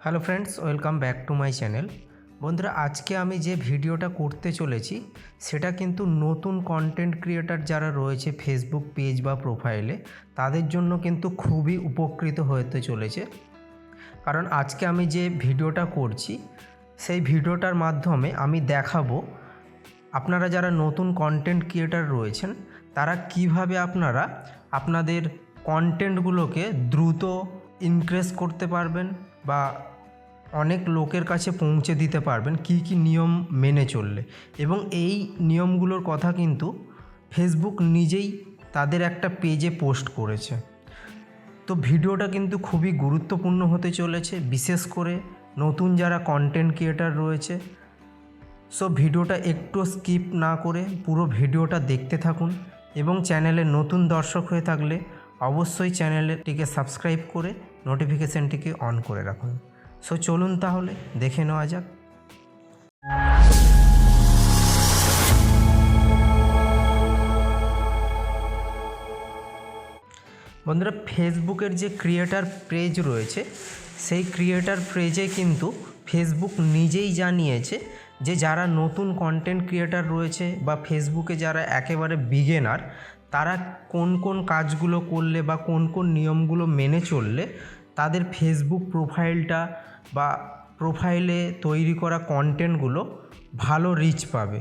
Hello friends, welcome back to my channel. বন্ধুরা, আজকে আমি যে ভিডিওটা করতে চলেছি সেটা কিন্তু নতুন কন্টেন্ট ক্রিয়েটার যারা রয়েছে ফেসবুক পেজ বা প্রোফাইলে, তাদের জন্য কিন্তু খুবই উপকৃত হতে চলেছে। কারণ আজকে আমি যে ভিডিওটা করছি সেই ভিডিওটার মাধ্যমে আমি দেখাবো আপনারা যারা নতুন কন্টেন্ট ক্রিয়েটার রয়েছেন তারা কিভাবে আপনাদের কন্টেন্টগুলোকে দ্রুত ইনক্রিজ করতে পারবেন বা অনেক লোকের কাছে পৌঁছে দিতে পারবেন কী কী নিয়ম মেনে চললে। এবং এই নিয়মগুলোর কথা কিন্তু ফেসবুক নিজেই তাদের একটা পেজে পোস্ট করেছে। তো ভিডিওটা কিন্তু খুবই গুরুত্বপূর্ণ হতে চলেছে, বিশেষ করে নতুন যারা কন্টেন্ট ক্রিয়েটার রয়েছে। সো ভিডিওটা একটু স্কিপ না করে পুরো ভিডিওটা দেখতে থাকুন এবং চ্যানেলে নতুন দর্শক হয়ে থাকলে অবশ্যই চ্যানেলটিকে সাবস্ক্রাইব করে নোটিফিকেশানটিকে অন করে রাখুন। সো চলুন তাহলে দেখে নেওয়া যাক। বন্ধুরা, ফেসবুকের যে ক্রিয়েটার পেজ রয়েছে সেই ক্রিয়েটার পেজে কিন্তু ফেসবুক নিজেই জানিয়েছে যে যারা নতুন কন্টেন্ট ক্রিয়েটার রয়েছে বা ফেসবুকে যারা একেবারে বিগিনার, তারা কোন কোন কাজগুলো করলে বা কোন কোন নিয়মগুলো মেনে চললে তাদের ফেসবুক প্রোফাইলটা বা প্রোফাইলে তৈরি করা কন্টেন্টগুলো ভালো রিচ পাবে।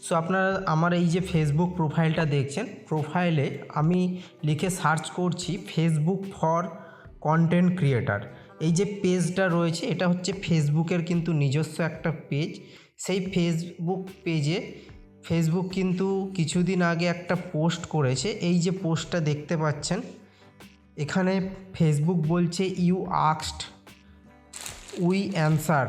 সো আপনারা আমার এই যে ফেসবুক প্রোফাইলটা দেখছেন, প্রোফাইলে আমি লিখে সার্চ করছি ফেসবুক ফর কন্টেন্ট ক্রিয়েটার। এই যে পেজটা রয়েছে এটা হচ্ছে ফেসবুকের কিন্তু নিজস্ব একটা পেজ। সেই ফেসবুক পেজে ফেসবুক কিন্তু কিছুদিন আগে একটা পোস্ট করেছে। এই যে পোস্টটা দেখতে পাচ্ছেন, এখানে ফেসবুক বলছে you asked we answer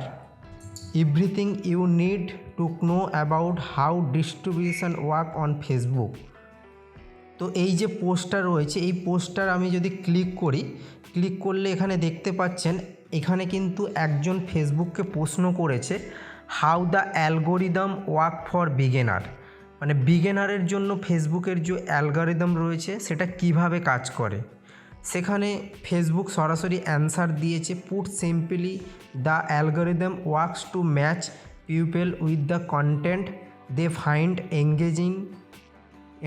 everything you need to know about how distribution work on Facebook. তো এই যে পোস্টটা রয়েছে এই পোস্টটার আমি যদি ক্লিক করলে এখানে দেখতে পাচ্ছেন, এখানে কিন্তু একজন ফেসবুককে প্রশ্ন করেছে how the algorithm work for beginner, মানে বিগিনারের জন্য ফেসবুকের যে অ্যালগোরিদম রয়েছে সেটা কিভাবে কাজ করে। সেখানে ফেসবুক সরাসরি অ্যান্সার দিয়েছে, put simply the algorithm works to match people with the content they find engaging,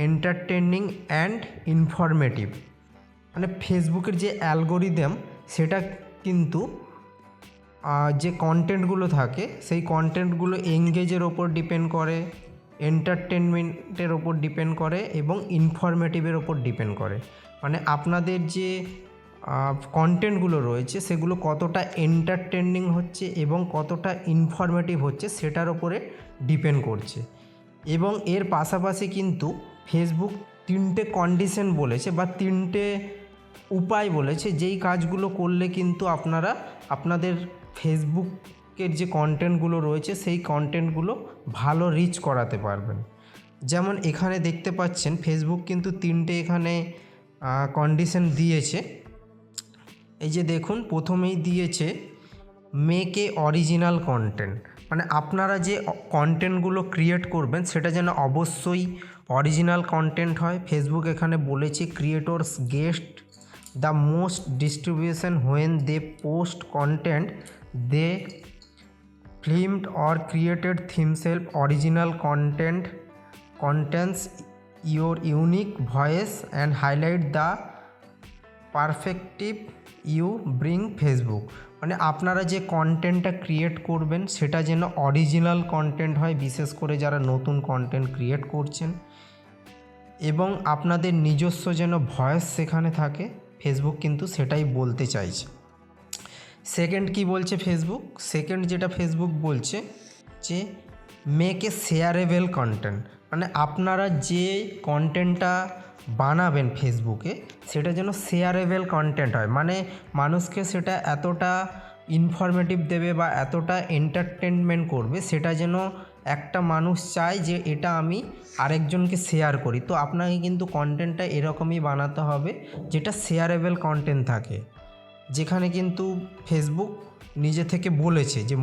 entertaining and informative. মানে ফেসবুকের যে অ্যালগোরিদম সেটা কিন্তু যে কন্টেন্টগুলো থাকে সেই কন্টেন্টগুলো এঙ্গেজের ওপর ডিপেন্ড করে, এন্টারটেনমেন্টের ওপর ডিপেন্ড করে এবং ইনফরমেটিভের ওপর ডিপেন্ড করে। মানে আপনাদের যে কন্টেন্টগুলো রয়েছে সেগুলো কতটা এন্টারটেনিং হচ্ছে এবং কতটা ইনফরমেটিভ হচ্ছে সেটার ওপরে ডিপেন্ড করছে। এবং এর পাশাপাশি কিন্তু ফেসবুক 3টে কন্ডিশন বলেছে বা 3টে উপায় বলেছে যেই কাজগুলো করলে কিন্তু আপনারা আপনাদের ফেসবুকের যে কন্টেন্টগুলো রয়েছে সেই কন্টেন্টগুলো ভালো রিচ করাতে পারবেন। যেমন এখানে দেখতে পাচ্ছেন ফেসবুক কিন্তু 3টে এখানে কন্ডিশন দিয়েছে। এই যে দেখুন, প্রথমেই দিয়েছে মেক এ অরিজিনাল কন্টেন্ট, মানে আপনারা যে কন্টেন্টগুলো ক্রিয়েট করবেন সেটা যেন অবশ্যই অরিজিনাল কন্টেন্ট হয়। ফেসবুক এখানে বলেছে creators get the most distribution when they post content they filmed or created themselves. Original content contains your unique voice and highlight the perspective you bring Facebook. মানে আপনারা যে কন্টেন্টটা ক্রিয়েট করবেন সেটা যেন অরিজিনাল কন্টেন্ট হয়, বিশেষ করে যারা নতুন কন্টেন্ট ক্রিয়েট করছেন, এবং আপনাদের নিজস্ব যেন ভয়েস সেখানে থাকে। ফেসবুক কিন্তু সেটাই বলতে চাইছে। সেকেন্ড কি বলছে ফেসবুক? সেকেন্ড যেটা ফেসবুক বলছে যে মেক এ শেয়ারেবল কন্টেন্ট, মানে আপনারা যে কন্টেন্টটা বানাবেন ফেসবুকে সেটা যেন শেয়ারেবল কন্টেন্ট হয়, মানে মানুষকে সেটা এতটা ইনফরমেটিভ দেবে বা এতটা এন্টারটেনমেন্ট করবে সেটা যেন একটা মানুষ চায় যে এটা আমি আরেকজনকে শেয়ার করি। তো আপনাকে কিন্তু কন্টেন্টটা এরকমই বানাতে হবে যেটা শেয়ারেবল কন্টেন্ট থাকে, যেখানে কিন্তু ফেসবুক নিজে থেকে বলেছে যে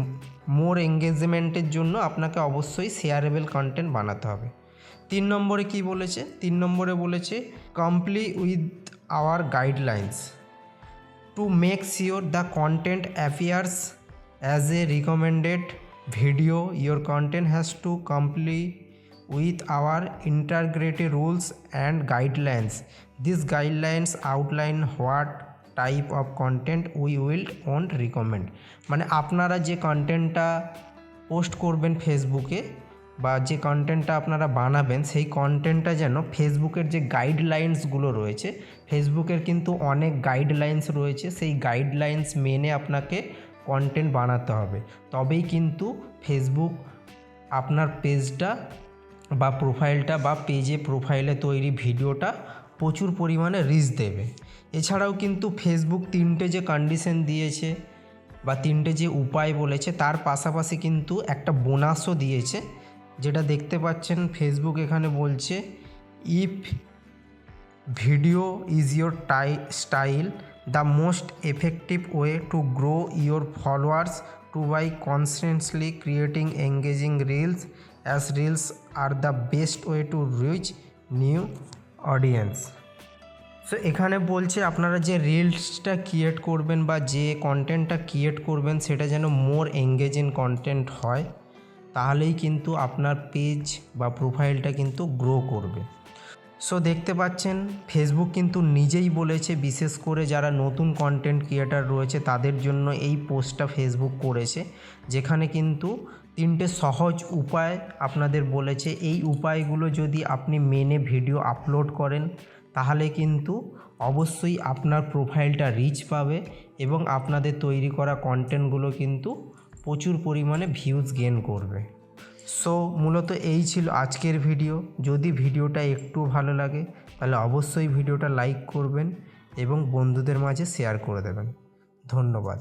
মোর এঙ্গেজমেন্টের জন্য আপনাকে অবশ্যই শেয়ারেবল কন্টেন্ট বানাতে হবে। 3 নম্বরে কি বলেছে? 3 নম্বরে বলেছে comply with our guidelines to To make sure the content appears as a recommended video, your content has to comply with our integrity rules and guidelines. These guidelines outline what type of content we will won't recommend. মানে আপনারা যে কন্টেন্টটা post করবেন ফেসবুকে বা যে কন্টেন্টটা আপনারা বানাবেন সেই কন্টেন্টটা যেন ফেসবুকের যে গাইডলাইন্সগুলো রয়েছে, ফেসবুকের কিন্তু অনেক গাইডলাইন্স রয়েছে, সেই গাইডলাইন্স মেনে আপনাকে কন্টেন্ট বানাতে হবে, তবেই কিন্তু ফেসবুক আপনার পেজটা বা প্রোফাইলটা বা প্রোফাইলে তৈরি ভিডিওটা প্রচুর পরিমাণে রিচ দেবে। এছাড়াও কিন্তু ফেসবুক 3টে যে কন্ডিশন দিয়েছে বা 3টে যে উপায় বলেছে, তার পাশাপাশি কিন্তু একটা বোনাসও দিয়েছে, যেটা দেখতে পাচ্ছেন ফেসবুক এখানে বলছে, if video is your style, the most effective way to grow your followers to by constantly creating engaging reels, as reels are the best way to reach new audience. So এখানে বলছে আপনারা যে রিলসটা create করবেন বা যে কন্টেন্টটা create করবেন সেটা যেন মোর এঙ্গেজিং কন্টেন্ট হয়, তাহলেই কিন্তু আপনার পেজ বা প্রোফাইলটা কিন্তু গ্রো করবে। সো দেখতে পাচ্ছেন ফেসবুক কিন্তু নিজেই বলেছে, বিশেষ করে যারা নতুন কন্টেন্ট ক্রিয়েটার রয়েছে তাদের জন্য এই পোস্টটা ফেসবুক করেছে, যেখানে কিন্তু 3টে সহজ উপায় আপনাদের বলেছে। এই উপায়গুলো যদি আপনি মেনে ভিডিও আপলোড করেন তাহলে কিন্তু অবশ্যই আপনার প্রোফাইলটা রিচ পাবে এবং আপনাদের তৈরি করা কন্টেন্টগুলো কিন্তু প্রচুর পরিমাণে ভিউজ গেইন করবে। সো মূলত এই ছিল আজকের ভিডিও। যদি ভিডিওটা একটু ভালো লাগে তাহলে অবশ্যই ভিডিওটা লাইক করবেন এবং বন্ধুদের মাঝে শেয়ার করে দেবেন। ধন্যবাদ।